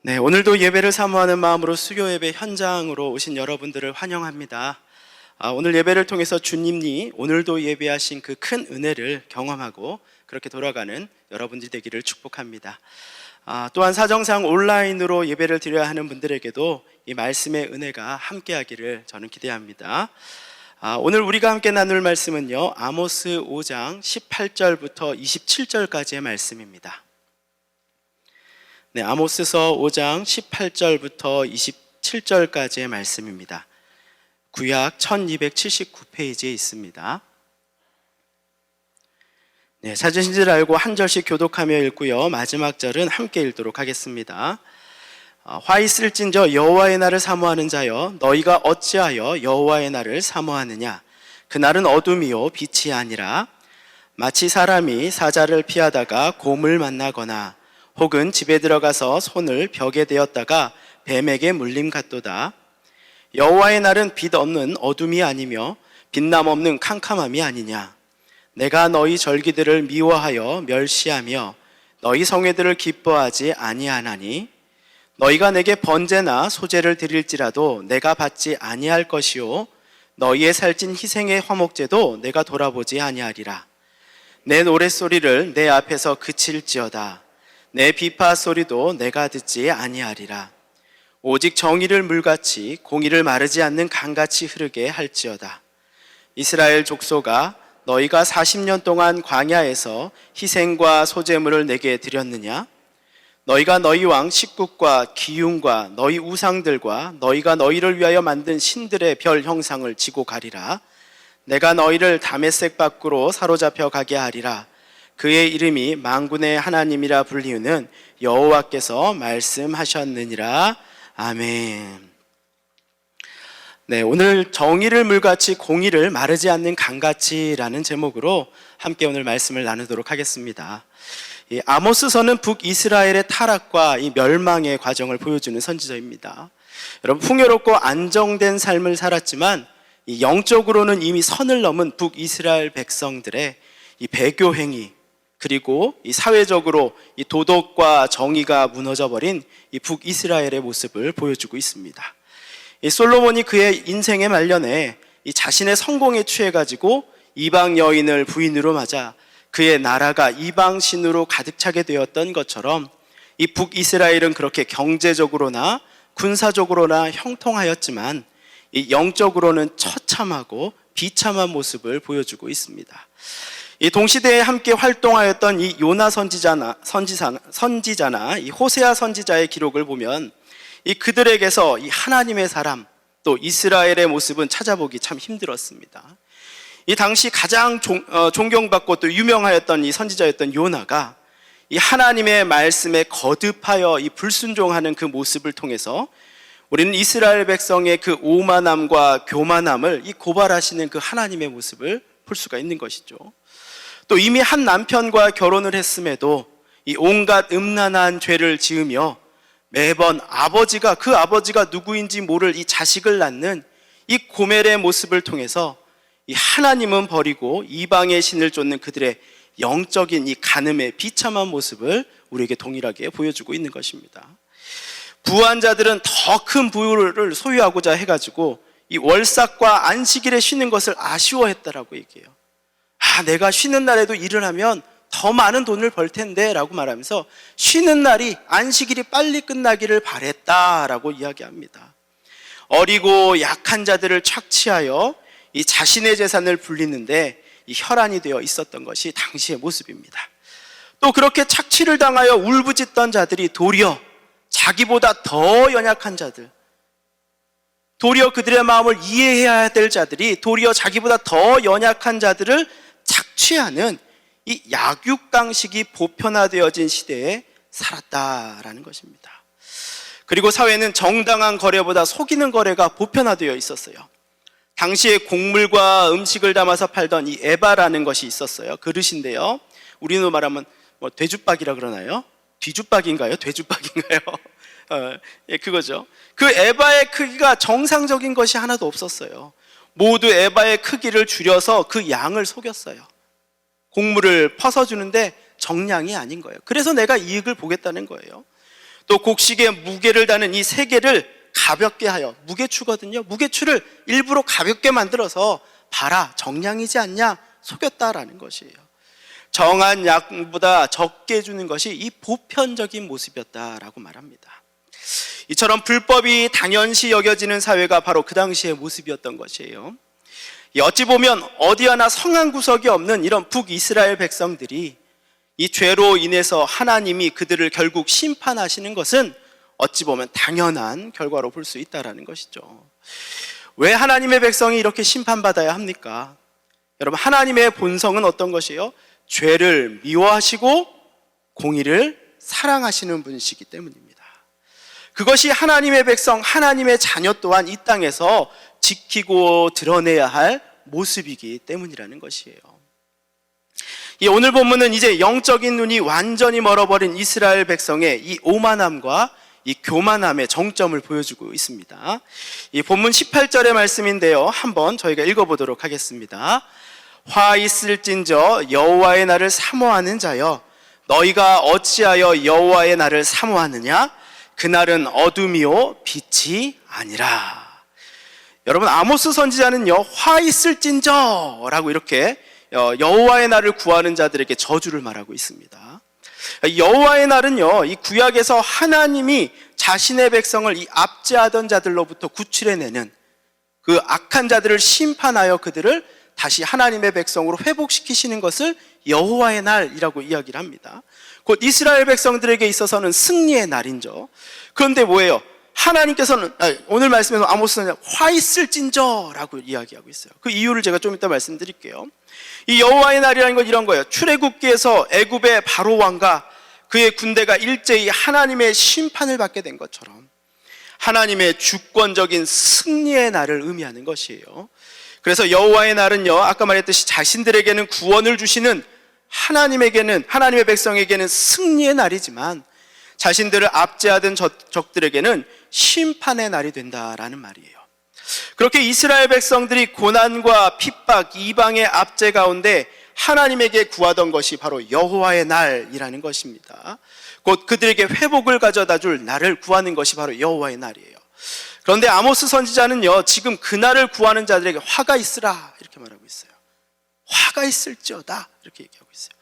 네, 오늘도 예배를 사모하는 마음으로 수요 예배 현장으로 오신 여러분들을 환영합니다. 오늘 예배를 통해서 주님이 오늘도 예배하신 그 큰 은혜를 경험하고 그렇게 돌아가는 여러분들이 되기를 축복합니다. 또한 사정상 온라인으로 예배를 드려야 하는 분들에게도 이 말씀의 은혜가 함께하기를 저는 기대합니다. 오늘 우리가 함께 나눌 말씀은요, 아모스 5장 18절부터 27절까지의 말씀입니다. 네, 아모스서 5장 18절부터 27절까지의 말씀입니다. 구약 1279페이지에 있습니다. 네, 찾으신 줄 알고 한 절씩 교독하며 읽고요, 마지막 절은 함께 읽도록 하겠습니다. 화 있을진저 여호와의 날을 사모하는 자여, 너희가 어찌하여 여호와의 날을 사모하느냐? 그 날은 어둠이요 빛이 아니라 마치 사람이 사자를 피하다가 곰을 만나거나 혹은 집에 들어가서 손을 벽에 대었다가 뱀에게 물림 같도다. 여호와의 날은 빛 없는 어둠이 아니며 빛남 없는 캄캄함이 아니냐? 내가 너희 절기들을 미워하여 멸시하며 너희 성회들을 기뻐하지 아니하나니 너희가 내게 번제나 소제를 드릴지라도 내가 받지 아니할 것이요 너희의 살찐 희생의 화목제도 내가 돌아보지 아니하리라. 내 노랫소리를 내 앞에서 그칠지어다. 내 비파 소리도 내가 듣지 아니하리라. 오직 정의를 물같이 공의를 마르지 않는 강같이 흐르게 할지어다. 이스라엘 족속아, 너희가 40년 동안 광야에서 희생과 소제물을 내게 드렸느냐? 너희가 너희 왕 식국과 기흉과 너희 우상들과 너희가 너희를 위하여 만든 신들의 별 형상을 지고 가리라. 내가 너희를 다메섹 밖으로 사로잡혀 가게 하리라. 그의 이름이 만군의 하나님이라 불리우는 여호와께서 말씀하셨느니라. 아멘. 네, 오늘 정의를 물같이 공의를 마르지 않는 강같이라는 제목으로 함께 오늘 말씀을 나누도록 하겠습니다. 이 아모스서는 북이스라엘의 타락과 이 멸망의 과정을 보여주는 선지서입니다. 여러분, 풍요롭고 안정된 삶을 살았지만 이 영적으로는 이미 선을 넘은 북이스라엘 백성들의 이 배교 행위, 그리고 이 사회적으로 이 도덕과 정의가 무너져 버린 이 북이스라엘의 모습을 보여주고 있습니다. 이 솔로몬이 그의 인생의 말년에 이 자신의 성공에 취해가지고 이방 여인을 부인으로 맞아 그의 나라가 이방 신으로 가득 차게 되었던 것처럼 이 북이스라엘은 그렇게 경제적으로나 군사적으로나 형통하였지만 이 영적으로는 처참하고 비참한 모습을 보여주고 있습니다. 이 동시대에 함께 활동하였던 이 요나 선지자나 이 호세아 선지자의 기록을 보면 이 그들에게서 이 하나님의 사람 또 이스라엘의 모습은 찾아보기 참 힘들었습니다. 이 당시 가장 존경받고 또 유명하였던 이 선지자였던 요나가 이 하나님의 말씀에 거듭하여 이 불순종하는 그 모습을 통해서 우리는 이스라엘 백성의 그 오만함과 교만함을 이 고발하시는 그 하나님의 모습을 볼 수가 있는 것이죠. 또 이미 한 남편과 결혼을 했음에도 이 온갖 음란한 죄를 지으며 매번 그 아버지가 누구인지 모를 이 자식을 낳는 이 고멜의 모습을 통해서 이 하나님은 버리고 이방의 신을 쫓는 그들의 영적인 이 간음의 비참한 모습을 우리에게 동일하게 보여주고 있는 것입니다. 부한 자들은 더 큰 부를 소유하고자 해가지고 이 월삭과 안식일에 쉬는 것을 아쉬워했다라고 얘기해요. 내가 쉬는 날에도 일을 하면 더 많은 돈을 벌 텐데 라고 말하면서 쉬는 날이 안식일이 빨리 끝나기를 바랬다라고 이야기합니다. 어리고 약한 자들을 착취하여 이 자신의 재산을 불리는데 이 혈안이 되어 있었던 것이 당시의 모습입니다. 또 그렇게 착취를 당하여 울부짖던 자들이 도리어 자기보다 더 연약한 자들, 도리어 그들의 마음을 이해해야 될 자들이 도리어 자기보다 더 연약한 자들을 착취하는 이 약육강식이 보편화되어진 시대에 살았다라는 것입니다. 그리고 사회는 정당한 거래보다 속이는 거래가 보편화되어 있었어요. 당시에 곡물과 음식을 담아서 팔던 이 에바라는 것이 있었어요. 그릇인데요, 우리로 말하면 돼죽박이라 그러나요? 뒤죽박인가요? 돼죽박인가요? 그거죠. 그 에바의 크기가 정상적인 것이 하나도 없었어요. 모두 에바의 크기를 줄여서 그 양을 속였어요. 곡물을 퍼서 주는데 정량이 아닌 거예요. 그래서 내가 이익을 보겠다는 거예요. 또 곡식에 무게를 다는 이 세계를 가볍게 하여, 무게추거든요. 무게추를 일부러 가볍게 만들어서 봐라, 정량이지 않냐, 속였다라는 것이에요. 정한 양보다 적게 주는 것이 이 보편적인 모습이었다라고 말합니다. 이처럼 불법이 당연시 여겨지는 사회가 바로 그 당시의 모습이었던 것이에요. 어찌 보면 어디 하나 성한 구석이 없는 이런 북이스라엘 백성들이 이 죄로 인해서 하나님이 그들을 결국 심판하시는 것은 어찌 보면 당연한 결과로 볼 수 있다는 것이죠. 왜 하나님의 백성이 이렇게 심판받아야 합니까? 여러분, 하나님의 본성은 어떤 것이에요? 죄를 미워하시고 공의를 사랑하시는 분이시기 때문입니다. 그것이 하나님의 백성, 하나님의 자녀 또한 이 땅에서 지키고 드러내야 할 모습이기 때문이라는 것이에요. 이 오늘 본문은 이제 영적인 눈이 완전히 멀어버린 이스라엘 백성의 이 오만함과 이 교만함의 정점을 보여주고 있습니다. 이 본문 18절의 말씀인데요, 한번 저희가 읽어보도록 하겠습니다. 화 있을진저 여호와의 날을 사모하는 자여, 너희가 어찌하여 여호와의 날을 사모하느냐? 그날은 어둠이요 빛이 아니라. 여러분, 아모스 선지자는요, 화 있을진저 라고 이렇게 여호와의 날을 구하는 자들에게 저주를 말하고 있습니다. 여호와의 날은요, 이 구약에서 하나님이 자신의 백성을 이 압제하던 자들로부터 구출해내는 그 악한 자들을 심판하여 그들을 다시 하나님의 백성으로 회복시키시는 것을 여호와의 날이라고 이야기를 합니다. 곧 이스라엘 백성들에게 있어서는 승리의 날인죠. 그런데 뭐예요? 하나님께서는 오늘 말씀에서 아모스는 화 있을진저라고 이야기하고 있어요. 그 이유를 제가 좀 이따 말씀드릴게요. 이 여호와의 날이라는 건 이런 거예요. 출애굽기에서 애굽의 바로 왕과 그의 군대가 일제히 하나님의 심판을 받게 된 것처럼 하나님의 주권적인 승리의 날을 의미하는 것이에요. 그래서 여호와의 날은요, 아까 말했듯이 자신들에게는 구원을 주시는 하나님의 백성에게는 승리의 날이지만 자신들을 압제하던 적들에게는 심판의 날이 된다라는 말이에요. 그렇게 이스라엘 백성들이 고난과 핍박, 이방의 압제 가운데 하나님에게 구하던 것이 바로 여호와의 날이라는 것입니다. 곧 그들에게 회복을 가져다 줄 날을 구하는 것이 바로 여호와의 날이에요. 그런데 아모스 선지자는요, 지금 그 날을 구하는 자들에게 화가 있으라 이렇게 말하고 있어요. 화가 있을지어다 이렇게 얘기하고 있어요.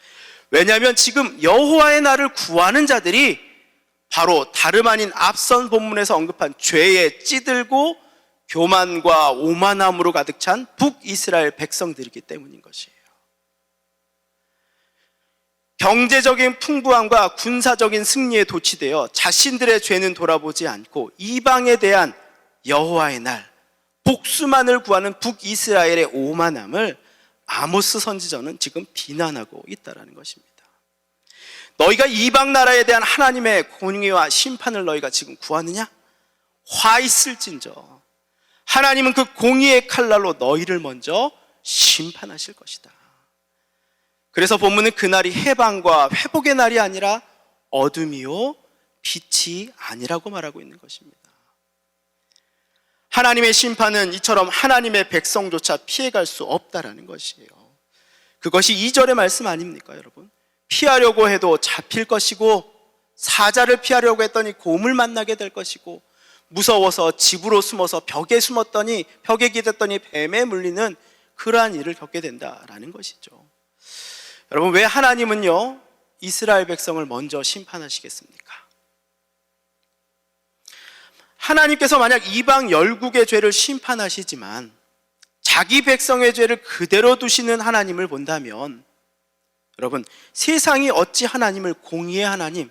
왜냐하면 지금 여호와의 날을 구하는 자들이 바로 다름 아닌 앞선 본문에서 언급한 죄에 찌들고 교만과 오만함으로 가득 찬 북이스라엘 백성들이기 때문인 것이에요. 경제적인 풍부함과 군사적인 승리에 도취되어 자신들의 죄는 돌아보지 않고 이방에 대한 여호와의 날, 복수만을 구하는 북이스라엘의 오만함을 아모스 선지자는 지금 비난하고 있다는 것입니다. 너희가 이방 나라에 대한 하나님의 공의와 심판을 너희가 지금 구하느냐? 화 있을진저 하나님은 그 공의의 칼날로 너희를 먼저 심판하실 것이다. 그래서 본문은 그날이 해방과 회복의 날이 아니라 어둠이요 빛이 아니라고 말하고 있는 것입니다. 하나님의 심판은 이처럼 하나님의 백성조차 피해갈 수 없다라는 것이에요. 그것이 2절의 말씀 아닙니까, 여러분? 피하려고 해도 잡힐 것이고, 사자를 피하려고 했더니 곰을 만나게 될 것이고, 무서워서 집으로 숨어서 벽에 숨었더니 벽에 기댔더니 뱀에 물리는 그러한 일을 겪게 된다라는 것이죠. 여러분, 왜 하나님은요 이스라엘 백성을 먼저 심판하시겠습니까? 하나님께서 만약 이방 열국의 죄를 심판하시지만 자기 백성의 죄를 그대로 두시는 하나님을 본다면, 여러분, 세상이 어찌 하나님을 공의의 하나님,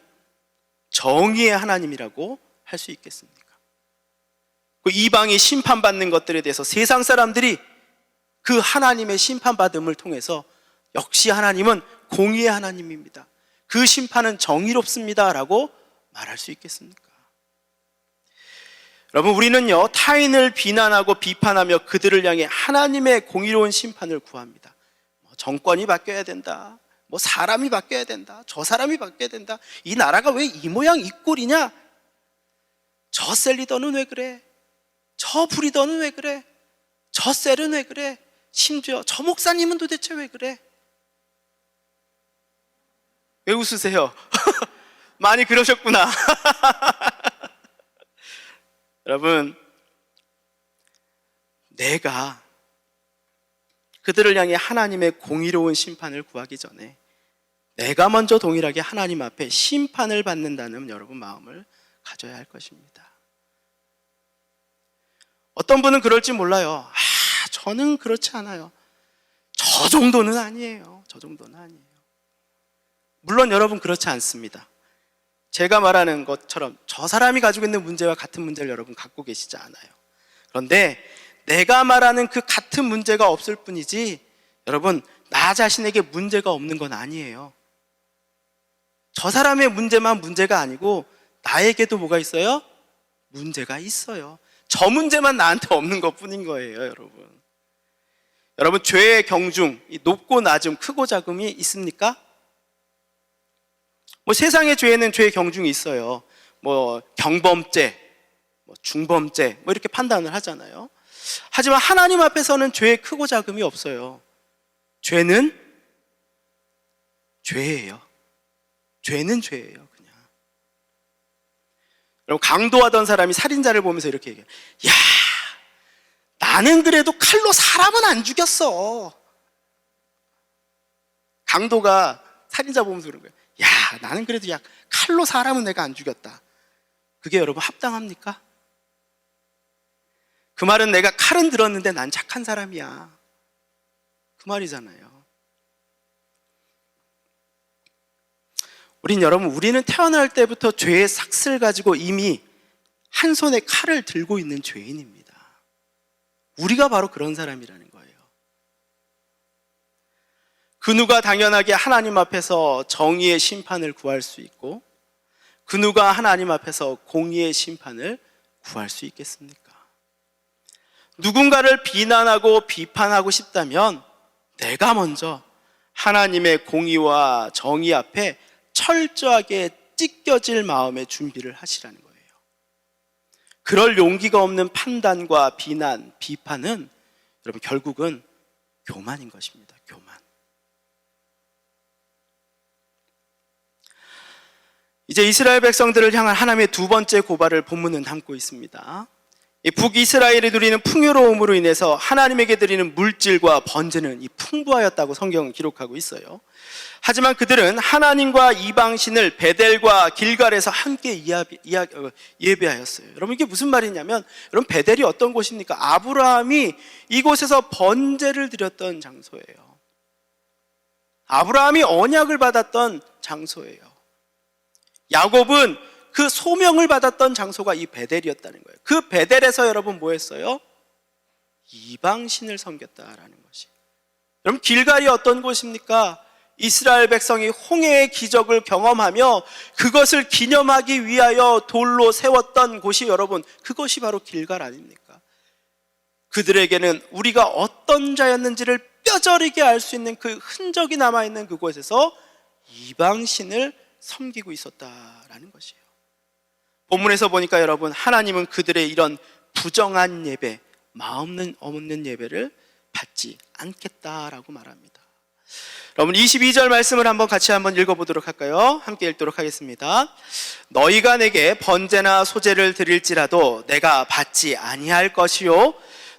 정의의 하나님이라고 할 수 있겠습니까? 그 이방이 심판받는 것들에 대해서 세상 사람들이 그 하나님의 심판받음을 통해서 역시 하나님은 공의의 하나님입니다, 그 심판은 정의롭습니다 라고 말할 수 있겠습니까? 여러분, 우리는요 타인을 비난하고 비판하며 그들을 향해 하나님의 공의로운 심판을 구합니다. 정권이 바뀌어야 된다, 사람이 바뀌어야 된다, 저 사람이 바뀌어야 된다, 이 나라가 왜 이 모양 이 꼴이냐, 저 셀리더는 왜 그래, 저 브리더는 왜 그래, 저 셀은 왜 그래, 심지어 저 목사님은 도대체 왜 그래? 왜 웃으세요? 많이 그러셨구나. 여러분, 내가 그들을 향해 하나님의 공의로운 심판을 구하기 전에 내가 먼저 동일하게 하나님 앞에 심판을 받는다는 여러분 마음을 가져야 할 것입니다. 어떤 분은 그럴지 몰라요. 저는 그렇지 않아요. 저 정도는 아니에요. 저 정도는 아니에요. 물론 여러분 그렇지 않습니다. 제가 말하는 것처럼 저 사람이 가지고 있는 문제와 같은 문제를 여러분 갖고 계시지 않아요. 그런데 내가 말하는 그 같은 문제가 없을 뿐이지 여러분 나 자신에게 문제가 없는 건 아니에요. 저 사람의 문제만 문제가 아니고 나에게도 뭐가 있어요? 문제가 있어요. 저 문제만 나한테 없는 것뿐인 거예요, 여러분. 여러분 죄의 경중, 높고 낮음, 크고 작음이 있습니까? 세상의 죄에는 죄의 경중이 있어요. 경범죄, 중범죄 이렇게 판단을 하잖아요. 하지만 하나님 앞에서는 죄의 크고 작음이 없어요. 죄는 죄예요. 죄는 죄예요, 그냥. 여러분 강도하던 사람이 살인자를 보면서 이렇게 얘기해요. 야, 나는 그래도 칼로 사람은 안 죽였어. 강도가 살인자 보면서 그런 거예요. 야, 나는 그래도 칼로 사람은 내가 안 죽였다. 그게 여러분 합당합니까? 그 말은 내가 칼은 들었는데 난 착한 사람이야. 그 말이잖아요. 우리는 태어날 때부터 죄의 삭슬 가지고 이미 한 손에 칼을 들고 있는 죄인입니다. 우리가 바로 그런 사람이라는 거예요. 그 누가 당연하게 하나님 앞에서 정의의 심판을 구할 수 있고 그 누가 하나님 앞에서 공의의 심판을 구할 수 있겠습니까? 누군가를 비난하고 비판하고 싶다면 내가 먼저 하나님의 공의와 정의 앞에 철저하게 찢겨질 마음의 준비를 하시라는 거예요. 그럴 용기가 없는 판단과 비난, 비판은 여러분 결국은 교만인 것입니다. 교만. 이제 이스라엘 백성들을 향한 하나님의 두 번째 고발을 본문은 담고 있습니다. 이 북이스라엘이 누리는 풍요로움으로 인해서 하나님에게 드리는 물질과 번제는 풍부하였다고 성경은 기록하고 있어요. 하지만 그들은 하나님과 이방신을 베델과 길갈에서 함께 예배하였어요. 여러분 이게 무슨 말이냐면 여러분 베델이 어떤 곳입니까? 아브라함이 이곳에서 번제를 드렸던 장소예요. 아브라함이 언약을 받았던 장소예요. 야곱은 그 소명을 받았던 장소가 이 베델이었다는 거예요. 그 베델에서 여러분 뭐 했어요? 이방신을 섬겼다라는 것이. 여러분 길갈이 어떤 곳입니까? 이스라엘 백성이 홍해의 기적을 경험하며 그것을 기념하기 위하여 돌로 세웠던 곳이 여러분 그것이 바로 길갈 아닙니까? 그들에게는 우리가 어떤 자였는지를 뼈저리게 알 수 있는 그 흔적이 남아있는 그곳에서 이방신을 섬기고 있었다라는 것이에요. 본문에서 보니까 여러분 하나님은 그들의 이런 부정한 예배, 마음 없는 예배를 받지 않겠다라고 말합니다. 여러분 22절 말씀을 같이 한번 읽어보도록 할까요? 함께 읽도록 하겠습니다. 너희가 내게 번제나 소제를 드릴지라도 내가 받지 아니할 것이요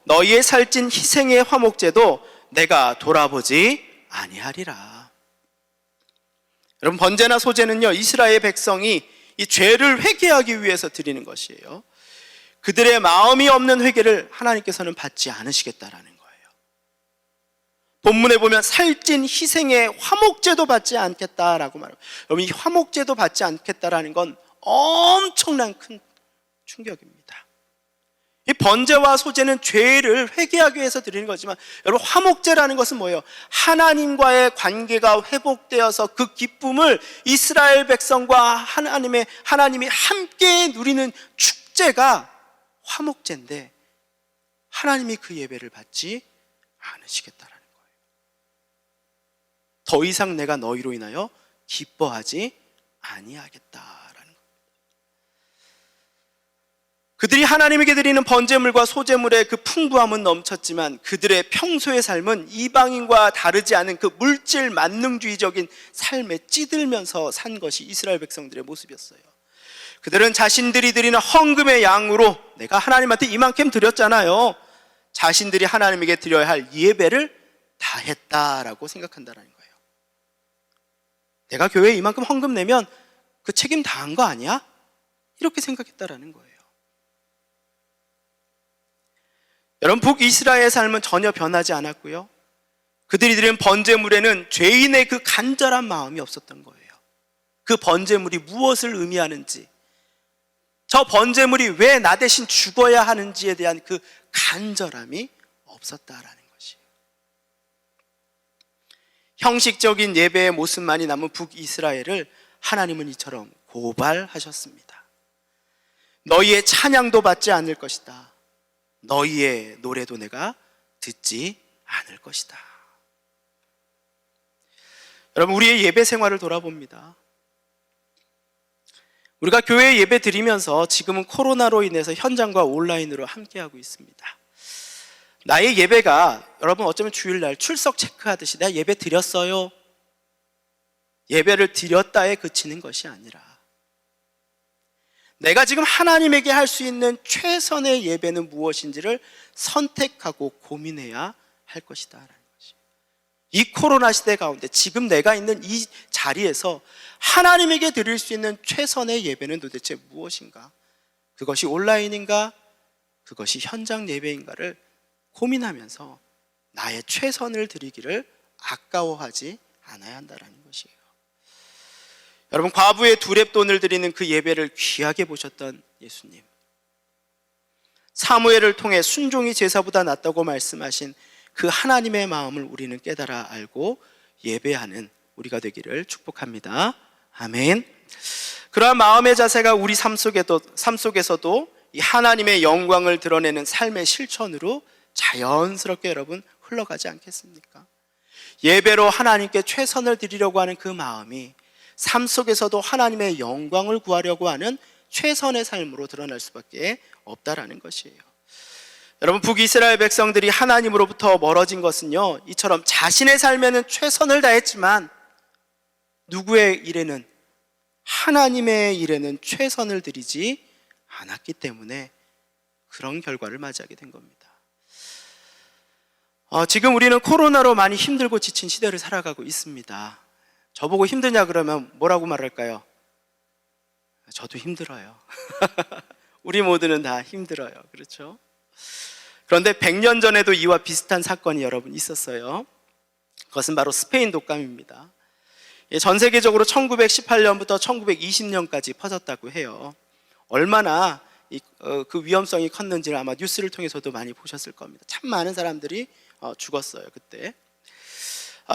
너희의 살찐 희생의 화목제도 내가 돌아보지 아니하리라. 여러분 번제나 소제는요 이스라엘 백성이 이 죄를 회개하기 위해서 드리는 것이에요. 그들의 마음이 없는 회개를 하나님께서는 받지 않으시겠다라는 거예요. 본문에 보면 살찐 희생의 화목제도 받지 않겠다라고 말합니다. 여러분 이 화목제도 받지 않겠다라는 건 엄청난 큰 충격입니다. 이 번제와 소제는 죄를 회개하기 위해서 드리는 거지만 여러분 화목제라는 것은 뭐예요? 하나님과의 관계가 회복되어서 그 기쁨을 이스라엘 백성과 하나님이 함께 누리는 축제가 화목제인데 하나님이 그 예배를 받지 않으시겠다라는 거예요. 더 이상 내가 너희로 인하여 기뻐하지 아니하겠다라는 겁니다. 그들이 하나님에게 드리는 번제물과 소제물의 그 풍부함은 넘쳤지만 그들의 평소의 삶은 이방인과 다르지 않은 그 물질 만능주의적인 삶에 찌들면서 산 것이 이스라엘 백성들의 모습이었어요. 그들은 자신들이 드리는 헌금의 양으로 내가 하나님한테 이만큼 드렸잖아요, 자신들이 하나님에게 드려야 할 예배를 다 했다라고 생각한다는 거예요. 내가 교회에 이만큼 헌금 내면 그 책임 다 한 거 아니야? 이렇게 생각했다라는 거예요. 여러분, 북이스라엘의 삶은 전혀 변하지 않았고요, 그들이 드린 번제물에는 죄인의 그 간절한 마음이 없었던 거예요. 그 번제물이 무엇을 의미하는지, 저 번제물이 왜 나 대신 죽어야 하는지에 대한 그 간절함이 없었다라는 것이에요. 형식적인 예배의 모습만이 남은 북이스라엘을 하나님은 이처럼 고발하셨습니다. 너희의 찬양도 받지 않을 것이다. 너희의 노래도 내가 듣지 않을 것이다. 여러분, 우리의 예배 생활을 돌아봅니다. 우리가 교회에 예배 드리면서 지금은 코로나로 인해서 현장과 온라인으로 함께하고 있습니다. 나의 예배가 여러분 어쩌면 주일날 출석 체크하듯이 내가 예배 드렸어요, 예배를 드렸다에 그치는 것이 아니라 내가 지금 하나님에게 할 수 있는 최선의 예배는 무엇인지를 선택하고 고민해야 할 것이다 라는 것이, 이 코로나 시대 가운데 지금 내가 있는 이 자리에서 하나님에게 드릴 수 있는 최선의 예배는 도대체 무엇인가, 그것이 온라인인가, 그것이 현장 예배인가를 고민하면서 나의 최선을 드리기를 아까워하지 않아야 한다는 것이에요. 여러분, 과부의 두렙돈을 드리는 그 예배를 귀하게 보셨던 예수님, 사무엘을 통해 순종이 제사보다 낫다고 말씀하신 그 하나님의 마음을 우리는 깨달아 알고 예배하는 우리가 되기를 축복합니다. 아멘. 그러한 마음의 자세가 우리 삶 속에서도 이 하나님의 영광을 드러내는 삶의 실천으로 자연스럽게 여러분 흘러가지 않겠습니까? 예배로 하나님께 최선을 드리려고 하는 그 마음이 삶 속에서도 하나님의 영광을 구하려고 하는 최선의 삶으로 드러날 수밖에 없다라는 것이에요. 여러분, 북이스라엘 백성들이 하나님으로부터 멀어진 것은요, 이처럼 자신의 삶에는 최선을 다했지만 누구의 일에는, 하나님의 일에는 최선을 들이지 않았기 때문에 그런 결과를 맞이하게 된 겁니다. 지금 우리는 코로나로 많이 힘들고 지친 시대를 살아가고 있습니다. 저보고 힘드냐 그러면 뭐라고 말할까요? 저도 힘들어요. 우리 모두는 다 힘들어요. 그렇죠? 그런데 100년 전에도 이와 비슷한 사건이 여러분 있었어요. 그것은 바로 스페인 독감입니다. 전 세계적으로 1918년부터 1920년까지 퍼졌다고 해요. 얼마나 그 위험성이 컸는지를 아마 뉴스를 통해서도 많이 보셨을 겁니다. 참 많은 사람들이 죽었어요, 그때.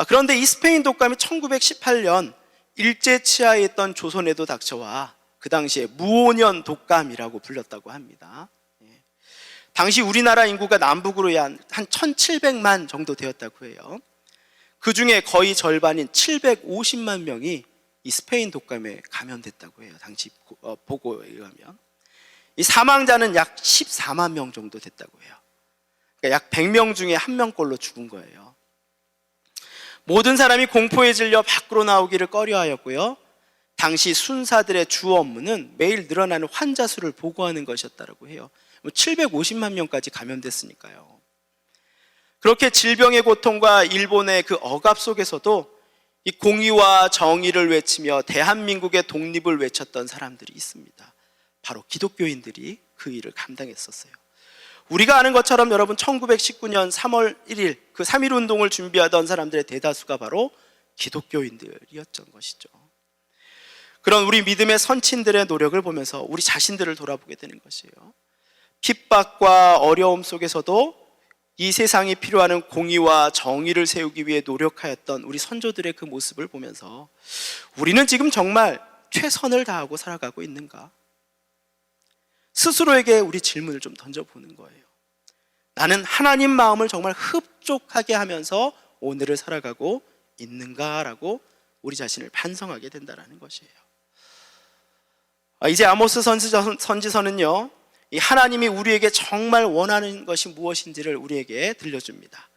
그런데 이 스페인 독감이 1918년 일제치하에 있던 조선에도 닥쳐와 그 당시에 무오년 독감이라고 불렸다고 합니다. 당시 우리나라 인구가 남북으로 한 1700만 정도 되었다고 해요. 그 중에 거의 절반인 750만 명이 이 스페인 독감에 감염됐다고 해요. 당시 보고에 의하면. 이 사망자는 약 14만 명 정도 됐다고 해요. 그러니까 약 100명 중에 1명꼴로 죽은 거예요. 모든 사람이 공포에 질려 밖으로 나오기를 꺼려하였고요, 당시 순사들의 주 업무는 매일 늘어나는 환자 수를 보고하는 것이었다고 해요. 750만 명까지 감염됐으니까요. 그렇게 질병의 고통과 일본의 그 억압 속에서도 이 공의와 정의를 외치며 대한민국의 독립을 외쳤던 사람들이 있습니다. 바로 기독교인들이 그 일을 감당했었어요. 우리가 아는 것처럼 여러분 1919년 3월 1일 그 3.1 운동을 준비하던 사람들의 대다수가 바로 기독교인들이었던 것이죠. 그런 우리 믿음의 선친들의 노력을 보면서 우리 자신들을 돌아보게 되는 것이에요. 핍박과 어려움 속에서도 이 세상이 필요한 공의와 정의를 세우기 위해 노력하였던 우리 선조들의 그 모습을 보면서 우리는 지금 정말 최선을 다하고 살아가고 있는가? 스스로에게 우리 질문을 좀 던져보는 거예요. 나는 하나님 마음을 정말 흡족하게 하면서 오늘을 살아가고 있는가라고 우리 자신을 반성하게 된다는 것이에요. 이제 아모스 선지서는요, 이 하나님이 우리에게 정말 원하는 것이 무엇인지를 우리에게 들려줍니다.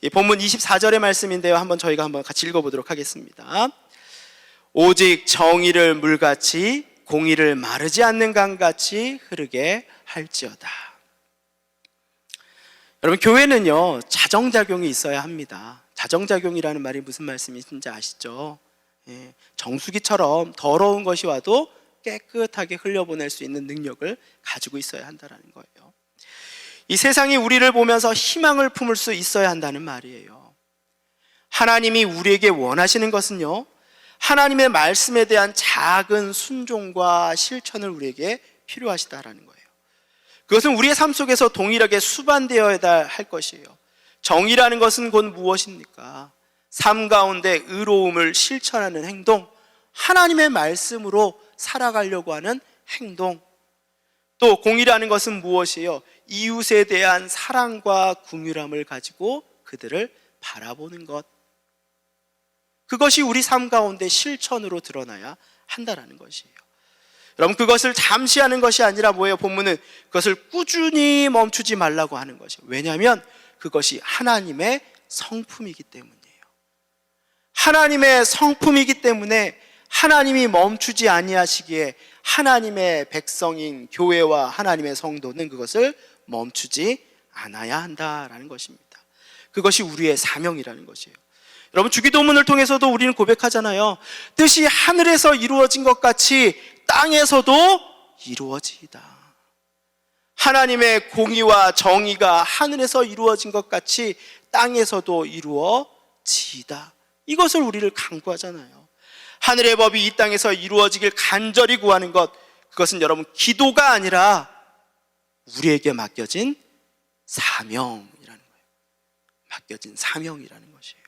이 본문 24절의 말씀인데요. 저희가 한번 같이 읽어보도록 하겠습니다. 오직 정의를 물같이 공의를 마르지 않는 강같이 흐르게 할지어다. 여러분, 교회는요 자정작용이 있어야 합니다. 자정작용이라는 말이 무슨 말씀인지 아시죠? 정수기처럼 더러운 것이 와도 깨끗하게 흘려보낼 수 있는 능력을 가지고 있어야 한다는 거예요. 이 세상이 우리를 보면서 희망을 품을 수 있어야 한다는 말이에요. 하나님이 우리에게 원하시는 것은요, 하나님의 말씀에 대한 작은 순종과 실천을 우리에게 필요하시다라는 거예요. 그것은 우리의 삶 속에서 동일하게 수반되어야 할 것이에요. 정의라는 것은 곧 무엇입니까? 삶 가운데 의로움을 실천하는 행동, 하나님의 말씀으로 살아가려고 하는 행동. 또 공의라는 것은 무엇이에요? 이웃에 대한 사랑과 긍휼함을 가지고 그들을 바라보는 것. 그것이 우리 삶 가운데 실천으로 드러나야 한다라는 것이에요. 여러분, 그것을 잠시 하는 것이 아니라 뭐예요? 본문은 그것을 꾸준히 멈추지 말라고 하는 것이에요. 왜냐하면 그것이 하나님의 성품이기 때문이에요. 하나님의 성품이기 때문에 하나님이 멈추지 아니하시기에 하나님의 백성인 교회와 하나님의 성도는 그것을 멈추지 않아야 한다라는 것입니다. 그것이 우리의 사명이라는 것이에요. 여러분, 주기도문을 통해서도 우리는 고백하잖아요. 뜻이 하늘에서 이루어진 것 같이 땅에서도 이루어지이다. 하나님의 공의와 정의가 하늘에서 이루어진 것 같이 땅에서도 이루어지이다. 이것을 우리를 간구하잖아요. 하늘의 법이 이 땅에서 이루어지길 간절히 구하는 것, 그것은 여러분 기도가 아니라 우리에게 맡겨진 사명이라는 거예요. 맡겨진 사명이라는 것이에요.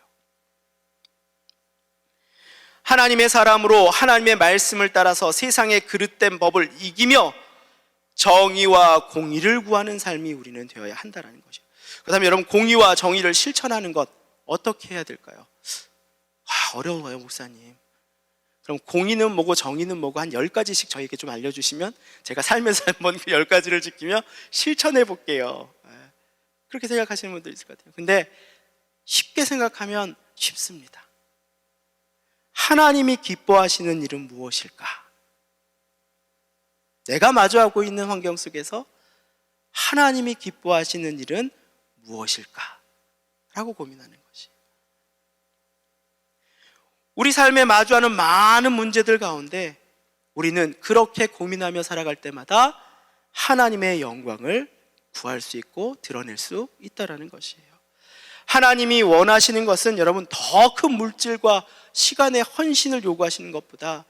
하나님의 사람으로 하나님의 말씀을 따라서 세상의 그릇된 법을 이기며 정의와 공의를 구하는 삶이 우리는 되어야 한다는 것이에요. 그렇다면 여러분, 공의와 정의를 실천하는 것 어떻게 해야 될까요? 어려워요, 목사님. 그럼 공의는 뭐고 정의는 뭐고 한 10가지씩 저에게 좀 알려주시면 제가 살면서 한번 그 10가지를 지키며 실천해 볼게요. 그렇게 생각하시는 분들 있을 것 같아요. 근데 쉽게 생각하면 쉽습니다. 하나님이 기뻐하시는 일은 무엇일까? 내가 마주하고 있는 환경 속에서 하나님이 기뻐하시는 일은 무엇일까? 라고 고민하는 것이. 우리 삶에 마주하는 많은 문제들 가운데 우리는 그렇게 고민하며 살아갈 때마다 하나님의 영광을 구할 수 있고 드러낼 수 있다는 것이에요. 하나님이 원하시는 것은 여러분 더 큰 물질과 시간의 헌신을 요구하시는 것보다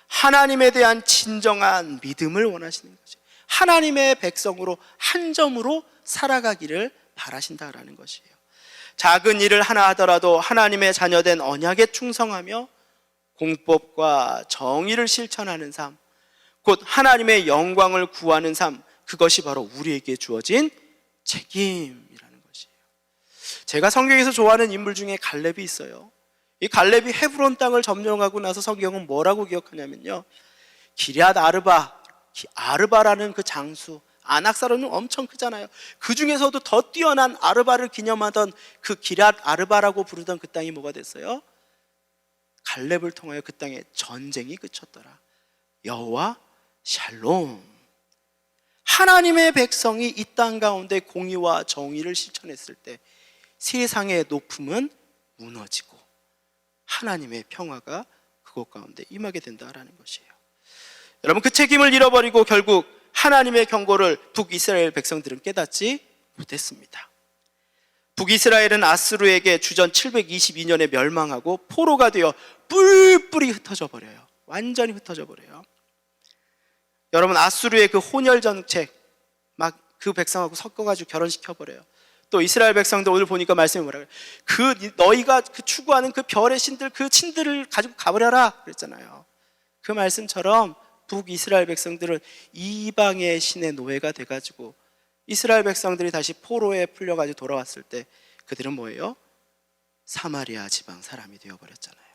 하나님에 대한 진정한 믿음을 원하시는 거죠. 하나님의 백성으로 한 점으로 살아가기를 바라신다라는 것이에요. 작은 일을 하나 하더라도 하나님의 자녀된 언약에 충성하며 공법과 정의를 실천하는 삶, 곧 하나님의 영광을 구하는 삶, 그것이 바로 우리에게 주어진 책임이라는 것이에요. 제가 성경에서 좋아하는 인물 중에 갈렙이 있어요. 이 갈렙이 헤브론 땅을 점령하고 나서 성경은 뭐라고 기억하냐면요, 기럇 아르바라는 그 장수, 안악사로는 엄청 크잖아요. 그 중에서도 더 뛰어난 아르바를 기념하던 그 기럇 아르바라고 부르던 그 땅이 뭐가 됐어요? 갈렙을 통하여 그 땅에 전쟁이 그쳤더라. 여호와 샬롬. 하나님의 백성이 이 땅 가운데 공의와 정의를 실천했을 때 세상의 높음은 무너지고 하나님의 평화가 그곳 가운데 임하게 된다라는 것이에요. 여러분, 그 책임을 잃어버리고 결국 하나님의 경고를 북이스라엘 백성들은 깨닫지 못했습니다. 북이스라엘은 아수르에게 주전 722년에 멸망하고 포로가 되어 뿔뿔이 흩어져 버려요. 완전히 흩어져 버려요. 여러분, 아수르의 그 혼혈 정책, 막 그 백성하고 섞어가지고 결혼시켜 버려요. 또 이스라엘 백성들 오늘 보니까 말씀이 뭐라고요? 너희가 추구하는 그 별의 신들, 그 신들을 가지고 가버려라 그랬잖아요. 그 말씀처럼 북이스라엘 백성들은 이방의 신의 노예가 돼가지고 이스라엘 백성들이 다시 포로에 풀려가지고 돌아왔을 때 그들은 뭐예요? 사마리아 지방 사람이 되어버렸잖아요.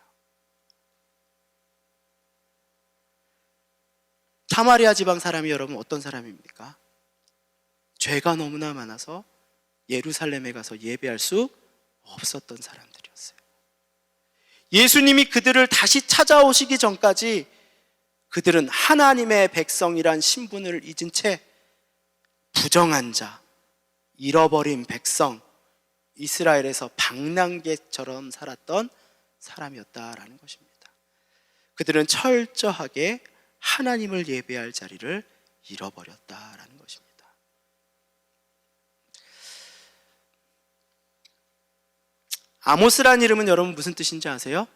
사마리아 지방 사람이 여러분 어떤 사람입니까? 죄가 너무나 많아서 예루살렘에 가서 예배할 수 없었던 사람들이었어요. 예수님이 그들을 다시 찾아오시기 전까지 그들은 하나님의 백성이란 신분을 잊은 채 부정한 자, 잃어버린 백성, 이스라엘에서 방랑객처럼 살았던 사람이었다라는 것입니다. 그들은 철저하게 하나님을 예배할 자리를 잃어버렸다라는 것입니다. 아모스라는 이름은 여러분 무슨 뜻인지 아세요?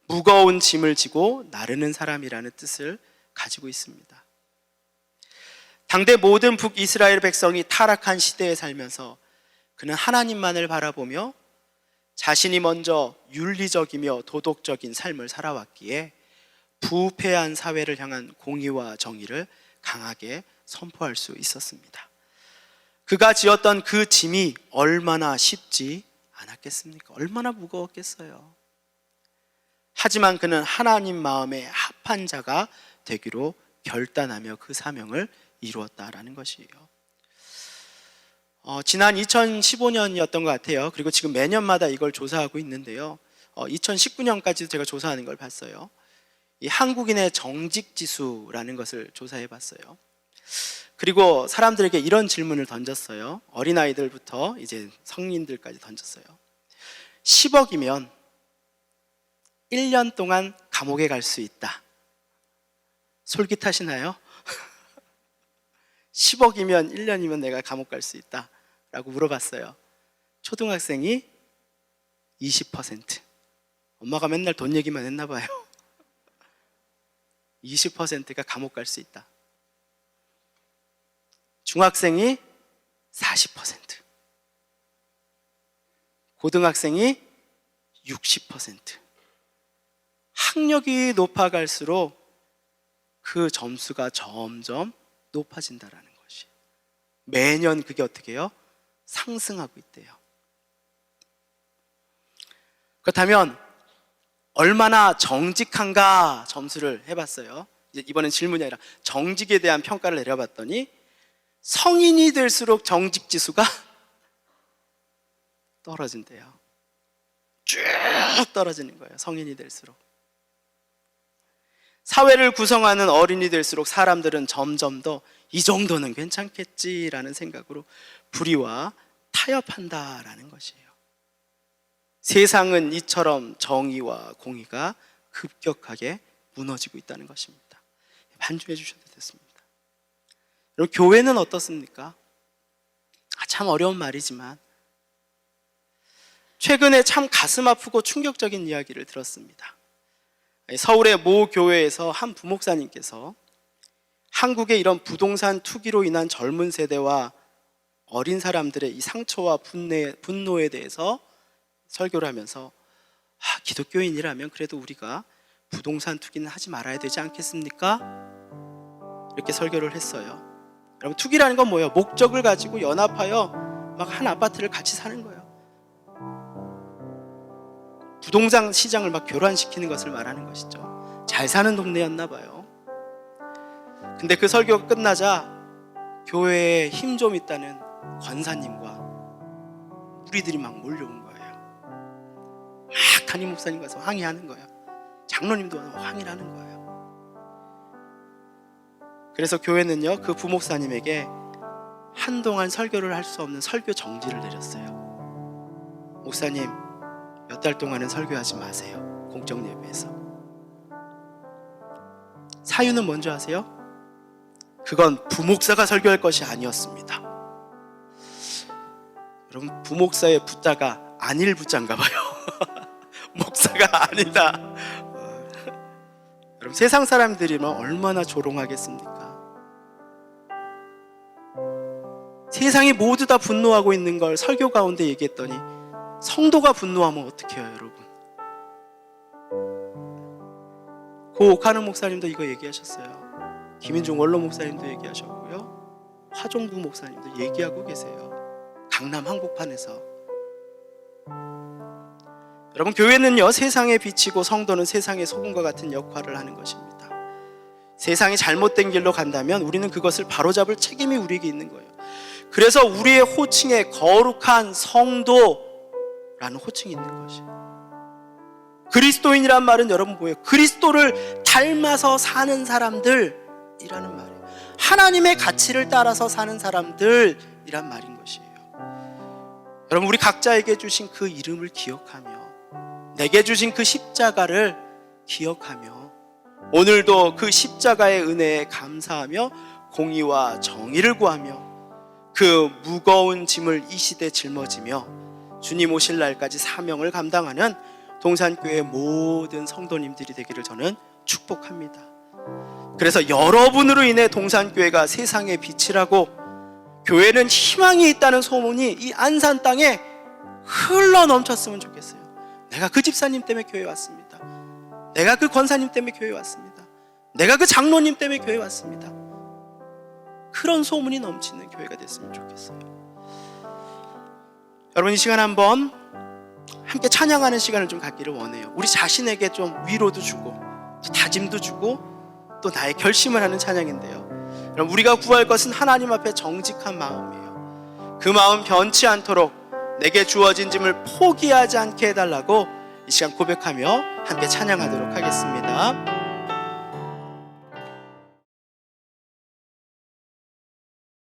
무거운 짐을 지고 나르는 사람이라는 뜻을 가지고 있습니다. 당대 모든 북이스라엘 백성이 타락한 시대에 살면서 그는 하나님만을 바라보며 자신이 먼저 윤리적이며 도덕적인 삶을 살아왔기에 부패한 사회를 향한 공의와 정의를 강하게 선포할 수 있었습니다. 그가 지었던 그 짐이 얼마나 쉽지 않았겠습니까? 얼마나 무거웠겠어요. 하지만 그는 하나님 마음에 합한 자가 되기로 결단하며 그 사명을 이루었다라는 것이에요. 지난 2015년이었던 것 같아요. 그리고 지금 매년마다 이걸 조사하고 있는데요. 2019년까지도 제가 조사하는 걸 봤어요. 이 한국인의 정직지수라는 것을 조사해 봤어요. 그리고 사람들에게 이런 질문을 던졌어요. 어린아이들부터 이제 성인들까지 던졌어요. 10억이면 1년 동안 감옥에 갈 수 있다. 솔깃하시나요? 10억이면 1년이면 내가 감옥 갈 수 있다 라고 물어봤어요. 초등학생이 20%. 엄마가 맨날 돈 얘기만 했나 봐요. 20%가 감옥 갈 수 있다. 중학생이 40%, 고등학생이 60%. 학력이 높아갈수록 그 점수가 점점 높아진다라는 것이, 매년 그게 어떻게 해요? 상승하고 있대요. 그렇다면 얼마나 정직한가 점수를 해봤어요. 이제 이번엔 질문이 아니라 정직에 대한 평가를 내려봤더니 성인이 될수록 정직 지수가 떨어진대요. 쭉 떨어지는 거예요. 성인이 될수록. 사회를 구성하는 어른이 될수록 사람들은 점점 더 이 정도는 괜찮겠지라는 생각으로 불의와 타협한다라는 것이에요. 세상은 이처럼 정의와 공의가 급격하게 무너지고 있다는 것입니다. 반주해 주셔도 됐습니다. 여러분, 교회는 어떻습니까? 참 어려운 말이지만 최근에 참 가슴 아프고 충격적인 이야기를 들었습니다. 서울의 모 교회에서 한 부목사님께서 한국의 이런 부동산 투기로 인한 젊은 세대와 어린 사람들의 이 상처와 분노에 대해서 설교를 하면서 기독교인이라면 그래도 우리가 부동산 투기는 하지 말아야 되지 않겠습니까? 이렇게 설교를 했어요. 여러분, 투기라는 건 뭐예요? 목적을 가지고 연합하여 막 한 아파트를 같이 사는 거예요. 부동산 시장을 막 교란시키는 것을 말하는 것이죠. 잘 사는 동네였나 봐요. 근데 그 설교가 끝나자 교회에 힘 좀 있다는 권사님과 무리들이 막 몰려온 거예요. 막 담임 목사님 가서 항의하는 거예요. 장로님도 항의를 하는 거예요. 그래서 교회는요, 그 부목사님에게 한동안 설교를 할 수 없는 설교 정지를 내렸어요. 목사님, 몇 달 동안은 설교하지 마세요. 공적 예배에서. 사유는 뭔지 아세요? 그건 부목사가 설교할 것이 아니었습니다. 여러분, 부목사의 부자가 안일 부자인가 봐요. 목사가 아니다. 여러분, 세상 사람들이면 얼마나 조롱하겠습니까? 세상이 모두 다 분노하고 있는 걸 설교 가운데 얘기했더니 성도가 분노하면 어떻게 해요, 여러분? 고 옥하는 목사님도 이거 얘기하셨어요. 김인중 원로 목사님도 얘기하셨고요. 화종구 목사님도 얘기하고 계세요. 강남 한복판에서. 여러분, 교회는요, 세상에 비치고 성도는 세상의 소금과 같은 역할을 하는 것입니다. 세상이 잘못된 길로 간다면 우리는 그것을 바로잡을 책임이 우리에게 있는 거예요. 그래서 우리의 호칭에 거룩한 성도라는 호칭이 있는 것이에요. 그리스도인이란 말은 여러분 뭐예요? 그리스도를 닮아서 사는 사람들이라는 말이에요. 하나님의 가치를 따라서 사는 사람들이란 말인 것이에요. 여러분, 우리 각자에게 주신 그 이름을 기억하며, 내게 주신 그 십자가를 기억하며, 오늘도 그 십자가의 은혜에 감사하며 공의와 정의를 구하며 그 무거운 짐을 이 시대에 짊어지며 주님 오실 날까지 사명을 감당하는 동산교회 모든 성도님들이 되기를 저는 축복합니다. 그래서 여러분으로 인해 동산교회가 세상의 빛이라고, 교회는 희망이 있다는 소문이 이 안산 땅에 흘러 넘쳤으면 좋겠어요. 내가 그 집사님 때문에 교회 왔습니다. 내가 그 권사님 때문에 교회 왔습니다. 내가 그 장로님 때문에 교회 왔습니다. 그런 소문이 넘치는 교회가 됐으면 좋겠어요. 여러분, 이 시간 한번 함께 찬양하는 시간을 좀 갖기를 원해요. 우리 자신에게 좀 위로도 주고 또 다짐도 주고 또 나의 결심을 하는 찬양인데요. 여러분, 우리가 구할 것은 하나님 앞에 정직한 마음이에요. 그 마음 변치 않도록 내게 주어진 짐을 포기하지 않게 해달라고 이 시간 고백하며 함께 찬양하도록 하겠습니다.